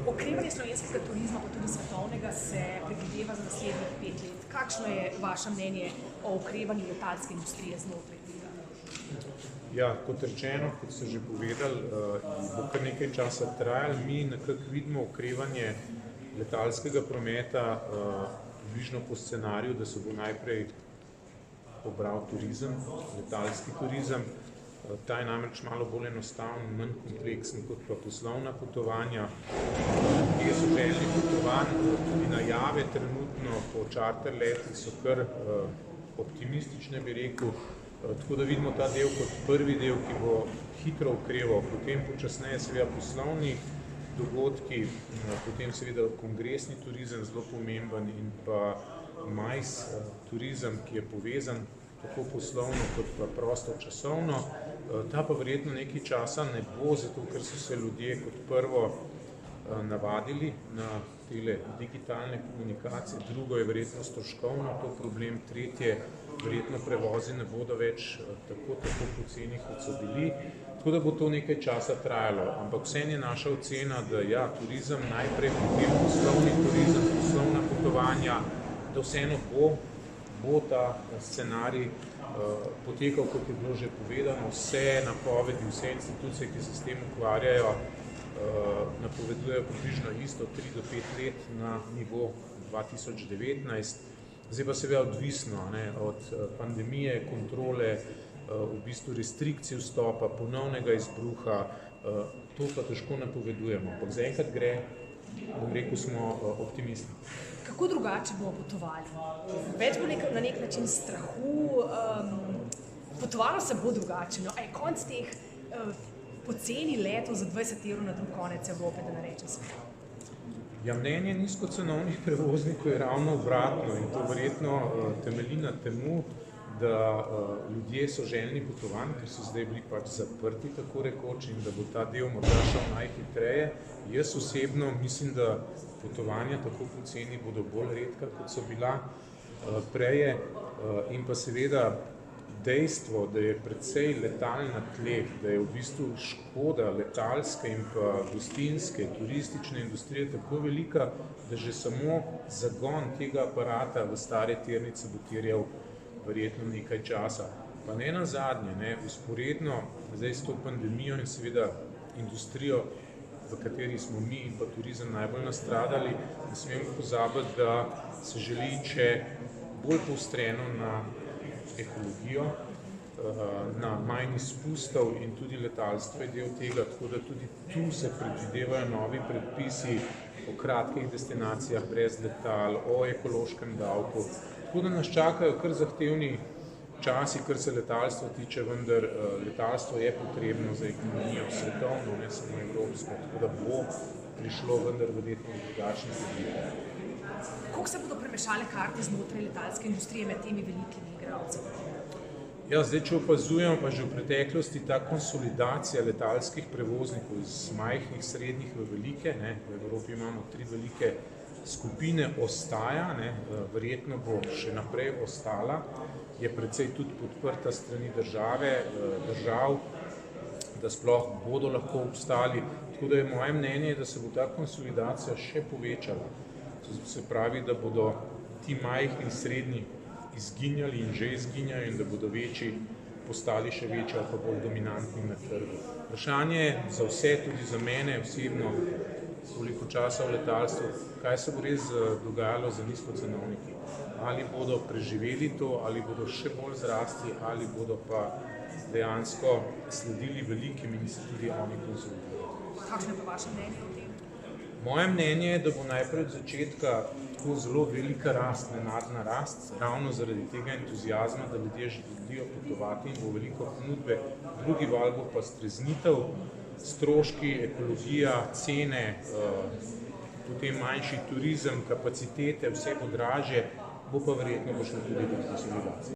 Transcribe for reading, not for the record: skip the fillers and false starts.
Okrevanje slovenskega turizma, pa tudi svetovnega, se predvideva za naslednjih 5 let. Kakšno je vaše mnenje o okrevanju letalske industrije znotraj tega? Ja, kot rečeno, kot ste že povedali, bo kar nekaj časa trajalo. Mi nekako vidimo okrevanje letalskega prometa bližno po scenariju, da se bo najprej pobral turizem, letalski turizem. Ta je namreč malo bolj enostaven, manj kompleksen kot pa poslovna potovanja. Tega so željni potovanj, tudi najave trenutno po čarter letih so kar optimistične, bi rekel. Tako da vidimo ta del kot prvi del, ki bo hitro okreval, potem počasneje seveda poslovni dogodki, potem seveda kongresni turizem, zelo pomemben, in pa MICE turizem, ki je povezan tako poslovno kot pa prostočasovno. Ta pa verjetno nekaj časa ne bo, zato ker so se ljudje kot prvo navadili na tele digitalne komunikacije, drugo je verjetno stroškovno to problem, tretje verjetno prevozi ne bodo več tako poceni, kot so bili, tako da bo to nekaj časa trajalo. Ampak vseeno je naša ocena, da ja, turizem najprej, potem poslovni turizem, poslovna potovanja, da vseeno bo ta scenarij potekal, kot je bilo že povedano. Vse napovedi, vse institucije, ki se s tem ukvarjajo, napovedujejo približno isto 3 do 5 let na nivo 2019. Zdaj pa seveda odvisno od pandemije, kontrole, v bistvu restrikcij vstopa, ponovnega izbruha, to pa težko napovedujemo. Ampak zaenkrat gre, bom rekel, smo optimisti. Kako drugače bomo potovali? Več bo na nek način strahu, potovalo se bo drugače. A je konc teh poceni letov za 20 € na drug konec Evrope, da ne rečem se? Ja, mnenje nizkocenovnih prevoznikov je ravno obratno in to verjetno temelji na temu, da ljudje so željni potovanj, ker so zdaj bili pač zaprti, tako rekoč, in da bo ta del morda šel najhitreje. Jaz osebno mislim, da potovanja tako poceni bodo bolj redka, kot so bila prej, in pa seveda dejstvo, da je precej letal na tleh, da je v bistvu škoda letalske in pa gostinske, turistične industrije tako velika, da že samo zagon tega aparata v stare tirnice bo terjal verjetno nekaj časa. Pa ne nazadnje, vzporedno zdaj s to pandemijo in seveda industrijo, v kateri smo mi in pa turizem najbolj nastradali, ne smemo pozabiti, da se želi če bolj poostreno na ekologijo, na manj izpustov in tudi letalstvo je del tega, tako da tudi tu se predvidevajo novi predpisi o kratkih destinacijah brez letal, o ekološkem davku. Tako da nas čakajo kar zahtevni časi, kar se letalstva tiče, vendar letalstvo je potrebno za ekonomijo svetovno, ne samo evropsko, tako da bo prišlo vendar verjetno v drugačnih oblikah. Kako se bodo premešale karte znotraj letalske industrije med temi velikimi igralci? Ja, zdaj, če opazujemo pa že v preteklosti ta konsolidacija letalskih prevoznikov iz majhnih, srednjih v velike, v Evropi imamo 3 velike skupine, ostaja, verjetno bo še naprej ostala, je precej tudi podprta strani držav, da sploh bodo lahko obstali. Tako da je moje mnenje, da se bo ta konsolidacija še povečala. Se pravi, da bodo ti majhni, srednji izginjali in že izginjajo in da bodo večji postali še večji ali pa bolj dominantni na trgu. Vprašanje je za vse, tudi za mene osebno, koliko časa v letalstvu, kaj se bo res dogajalo za nizkocenovniki. Ali bodo preživeli to, ali bodo še bolj zrasti, ali bodo pa dejansko sledili velikim in se tudi oni konsolidirajo. Kakšno je pa vaše mnenje o tem? Moje mnenje je, da bo najprej od začetka tako zelo velika rast, nenadna rast, ravno zaradi tega entuzijazma, da ljudje želijo potovati in bo veliko ponudbe. Drugi val bo pa streznitev, stroški, ekologija, cene, potem manjši turizem, kapacitete, vse bo dražje, bo pa verjetno šlo tudi do konsolidacije.